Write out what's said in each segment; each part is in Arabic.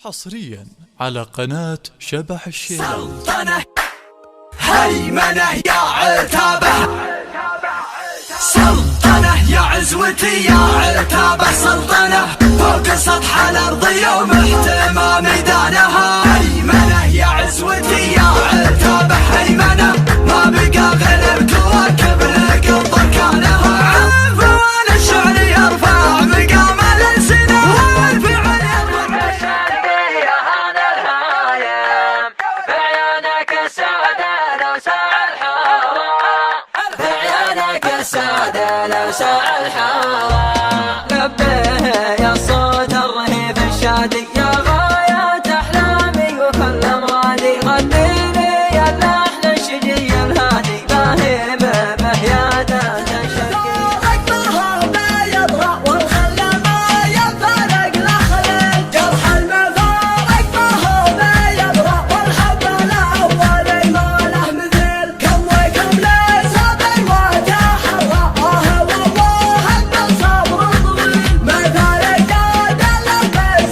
حصريا على قناة شبح الشيلات. سلطنة هيمنة يا عتابة، سلطنة يا عزوتي يا عتابة، سلطنة فوق سطح الأرض يوم احتمى ميدانها. هيمنة يا عزوتي يا عتابة، هيمنة ما بقى غير كواكب لقط بركانها. عنفوان الشعر يرفع مقام الألسنة، والفعل يرفع الشرقية هذا الهايم بعيونك السعادة لو ساع الحارة، بعيونك السعادة لو ساع الحارة. لبيه يا صوت الرهيب الشادي يا غاية أحلامي وكل مرادي، غنيني يا اللحن الشجي الهادي باهي بهيادة الشرقية. أكبرها ما يضرع والخل ما يفارق الأخلال، جرح المثار أكبرها ما يضرع والحب الأول ما له مثيل. كم وكم ليس بيوته حرة، والله الصبر طويل. مثال الجاد اللي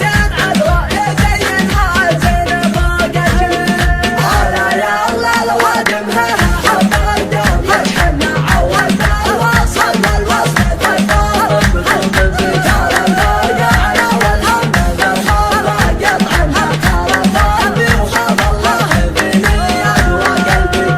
زين عذراء يزينها زين فوق الجيل. أنا يا الله الوادمها حب الدم يشحن عودنا، الوصل والوصف تفاهم بخلق الرجال الفاقعنا، والهم بالخاطر قطعنها كرفاني، وخاف الله فيني أدوى قلبي.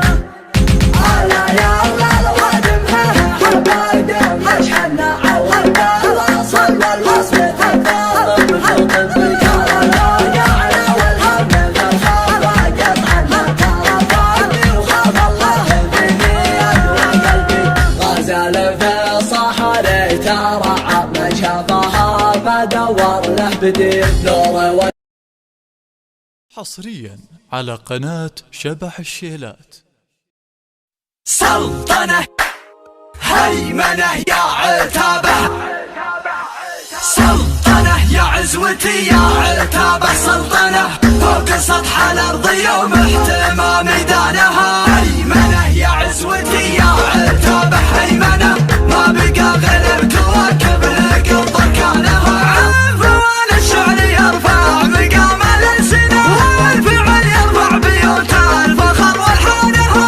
أنا يا الله الوادمها حب الدم يشحن عودنا، الوصل والوصف تفاهم بخلق الرجال الفاقعنا، والهم بالخاطر قطعنها كرفاني، وخاف الله فيني أدوى قلبي. غزال في الصحراء ترعى، ما شافها ما دور له بديل. نور حصريا على قناة شبح الشيلات. سلطنة هيمنة يا عتابة، سلطنة يا عزوتي يا عتابة، سلطنة فوق سطح الأرض يوم احتمى ميدانها. هيمنة يا عزوتي يا عتابة، هيمنة ما بقى غير كواكب لقط بركانها. عنفوان الشعر يرفع مقام الألسنة، والفعل يرفع بيوت الفخر والحانها.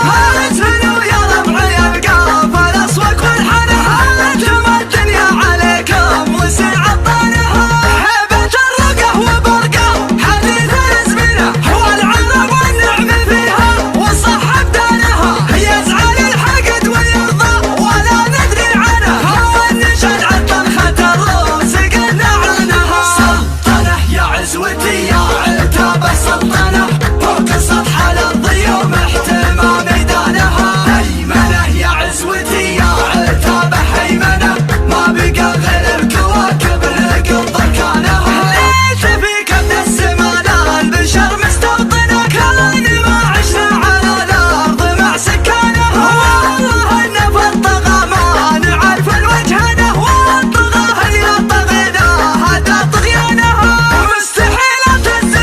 اسهلوا يا ربعي القاف الأصوات والحنها، تم الدنيا عليكم وسع عطانها. هبة الرقة وبرقة حديث الازمنة، والعرب والنعم فيها وصح ابدانها. يزعل الحقد ويرضى ولا ندري عنها، والنشد عالطنخة الروس قلنا عنها. سلطنة يا عزوتي يا عتابة، سلطنة فوق سطح الأرض يوم احتمى ميدانها. هيمنة يا عزوتي يا عتابة، هيمنة ما بقى غير كواكب لقط بركانها. ليس فيك من السما البشر مستوطنة، كان ما عشنا على الأرض مع سكانها. والله إن في الطغى ما نعرف الوجهنا، والطغى هي طغينا هذا طغيانها. مستحيل تهزم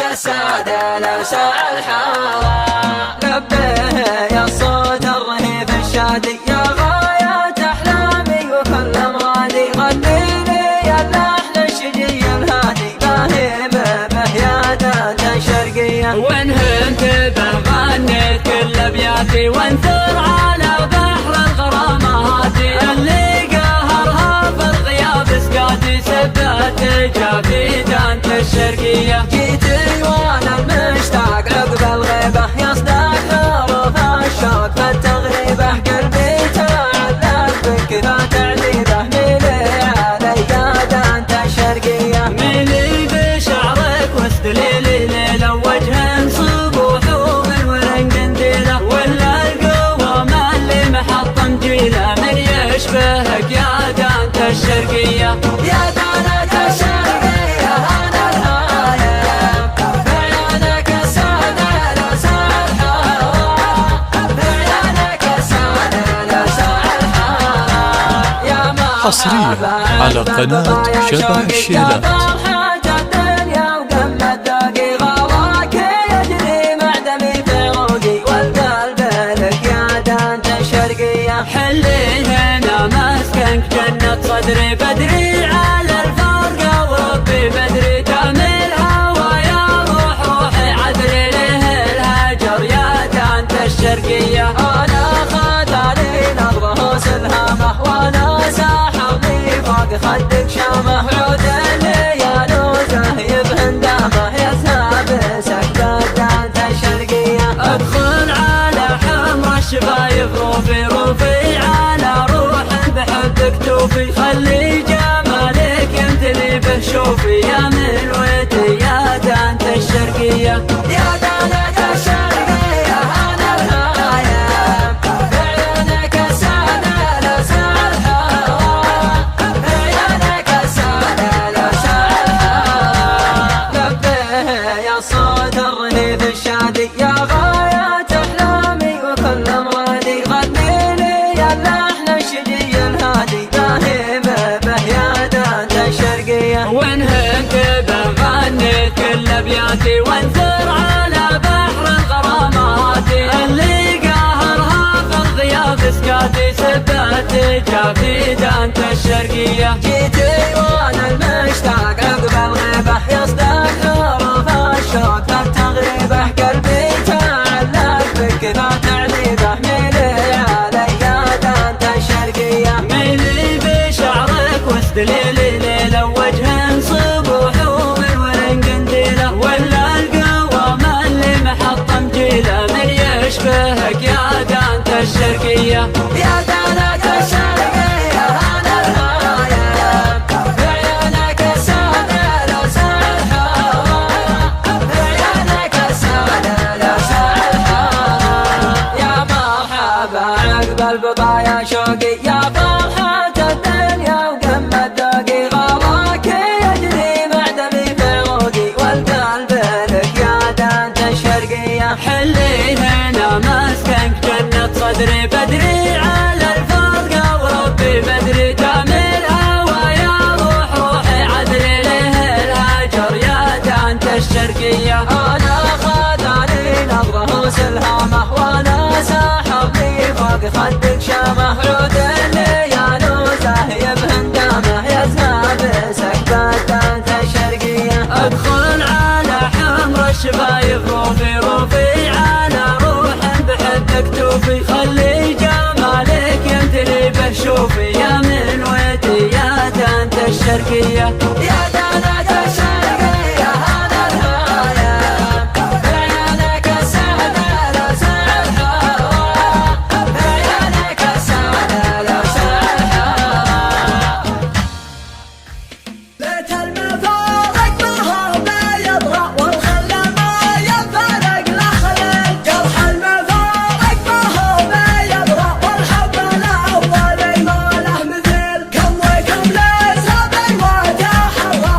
كالسعادة لو ساع الحارة. لبيه يا صوت الرهيب الشادي يا غاية أحلامي وكل مرادي. غنيني يا اللحن الشجي الهادي باهي بهيادة شرقية. وإن هنت بغنيت كل أبياتي وانثر على بحر الغراماتي. اللي قهرها في الغياب سقاتي سبات جافيد أنت الشرقية. جيتي وانا المشتاق عقب الغيبة يصدق حروف الشوق فالتغريبة. قلبي تعلق بك ذا تعذيبه. ميلي علي يا انت الشرقية. ميلي بشعرك واستدليلي ليلة وجه صبوح ومن ورن قنديلة. ولا القوام اللي محطم جيله من يشبهك يا دانت الشرقية. يا دانت الشرقية انا الهايم بعيونك السعادة لو ساع الحارة. بعيونك السعادة لو ساع الحارة. يا مرحبا حصرياً على قناة شبح الشيلات. حلي هنا مسكنك جنة صدري بدري على الفرقة وربي بدري. تعمل هوا يا روحي عذري له الهجر يا دانت الشرقية. أنا خذاني نظره سلهامه وأنا ساحرني فوق خدك شامه. عود الليالي وزهيب هندامه يذهب سكتة دانت الشرقية. ادخل على حمر الشفايف روفي على روح بحبك توفي. خلي جمالك يمتلي به شوفي يا ملوتي يا دانت الشرقية. يا دانت الشرقية أنا الهايم بعيونك السعادة لو ساع الحارة. بعيونك السعادة لو ساع الحارة. لبيه يا صوت الرهيب الشادي يا غاية أحلامي وكل مرادي. غنيني يا اللحن الشجي الهادي باهي بهيادة الشرقية. وإن هنت بغنيت كل أبياتي وانثر على بحر الغراماتي. اللي قهرها في الغياب سقاتي سبات جافيد أنت الشرقية. جيتي وانا المشتاق عقب الغيبة يصدق حروف الشوق فالتغريبة. قلبي تعلق بك ذا تعذيبه. ميلي علي يا دانت الشرقية. ميلي بشعرك واستدليلي ليلة وجه صبوح ومن ورن قنديلة. ولا القوام اللي محطم جيله من يشبهك يا دانت الشرقية. يا دانت الشرقية أنا الهايم بعيونك السعادة لو ساع الحارة. بعيونك السعادة لو ساع الحارة. يا مرحبا عقب البضايا شوقي يا فرحة الدنيا وقمة ذوقي. غراك يجري معدمي في عروقي والقلب لك يا دانت الشرقية. حلي هنا مسكنك جنة صدري بدري على الفرقة وربي بدري. تعمل هوا يا روحي عذري له الهجر يا دانت الشرقية. أنا خذاني نظره سلهامه وأنا ساحرني فوق خدك شامه. عود الليالي وزهيب هندامه يذهب سكتة دانت الشرقية. ادخل على حمر الشفايف روفي على روح بحبك توفي. خلي جمالك يمتلي به شوفي يا ملوتي يا دانت الشرقية. يا دانت الشرقية أنا الهايم بعيونك السعادة لو ساع الحارة. بعيونك السعادة لو ساع الحارة. بيت المفارق ما هو بيضرع والخل ما يفارق لخلل. جرح المفارق ما هو بيضرع والحب الأول ما له مثيل. كم وكم ليس بيوته حرة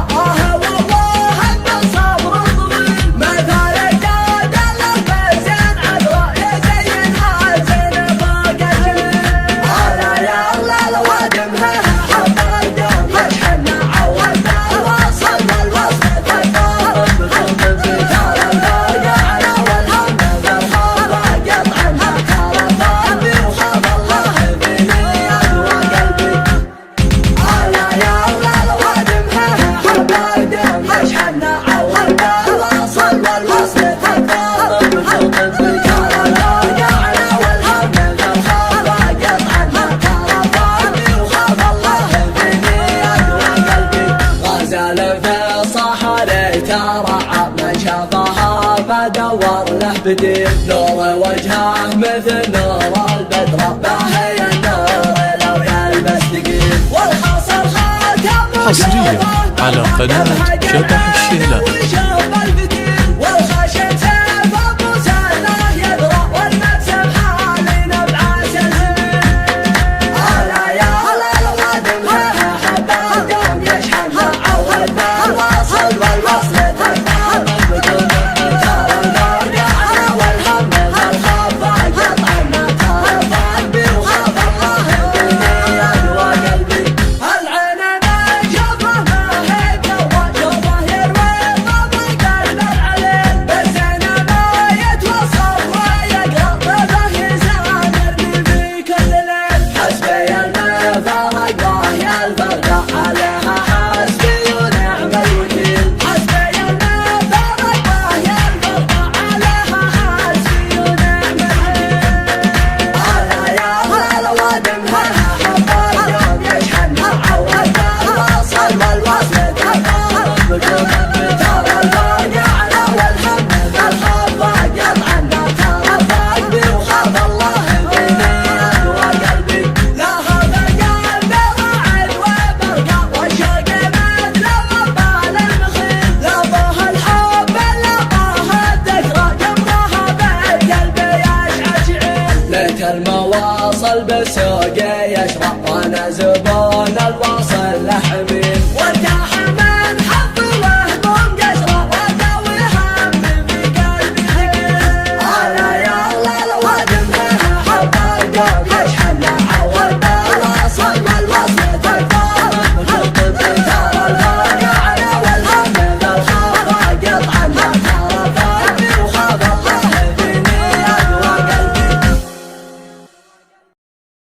منور له بديل نور وجهه مثل نور البدر باهي النور لو يلبس ثقيل والحصر خاتم حصريا على قناة شبح الشيلة. والخشن سيف ابو سنه يدرى والمكسب حالي نبع سلسل هلا يا هلا الوادم لها حبه دوم يشحن عود الوصل والوصل تكبر بدون ترى النور على والهم الخفاق يطعم ترفع بي وخاف الله الدنيا وقلبي العين ما شافه ما هيك وشوفه يروي ضبط قلب العليل بس انا ما يتوصف ويقرا طبه يزامرني في كل ليل حسبي المفارق وهي الفرقه عليها حسبي ونعم الوكيل حسبي المفارق وهي الفرقه عليها حسبي ونعم الوكيل هلا يا هلا الوادم لها حبار يوم يشحن عود الوصل والوصل تكبر بدون ترى الفرق على والهم الخفاق يطعن ترفع بي وخاف الله الدنيا وقلبي لها بقى برعد وبرقع والشوق مثل غبال المخيل لبوها الحب لبوها الذكرى جمرها بقلبي يشعشعل ليت المواصل بسوقي يشرب وانا زبون الواصل لحميل وارتاح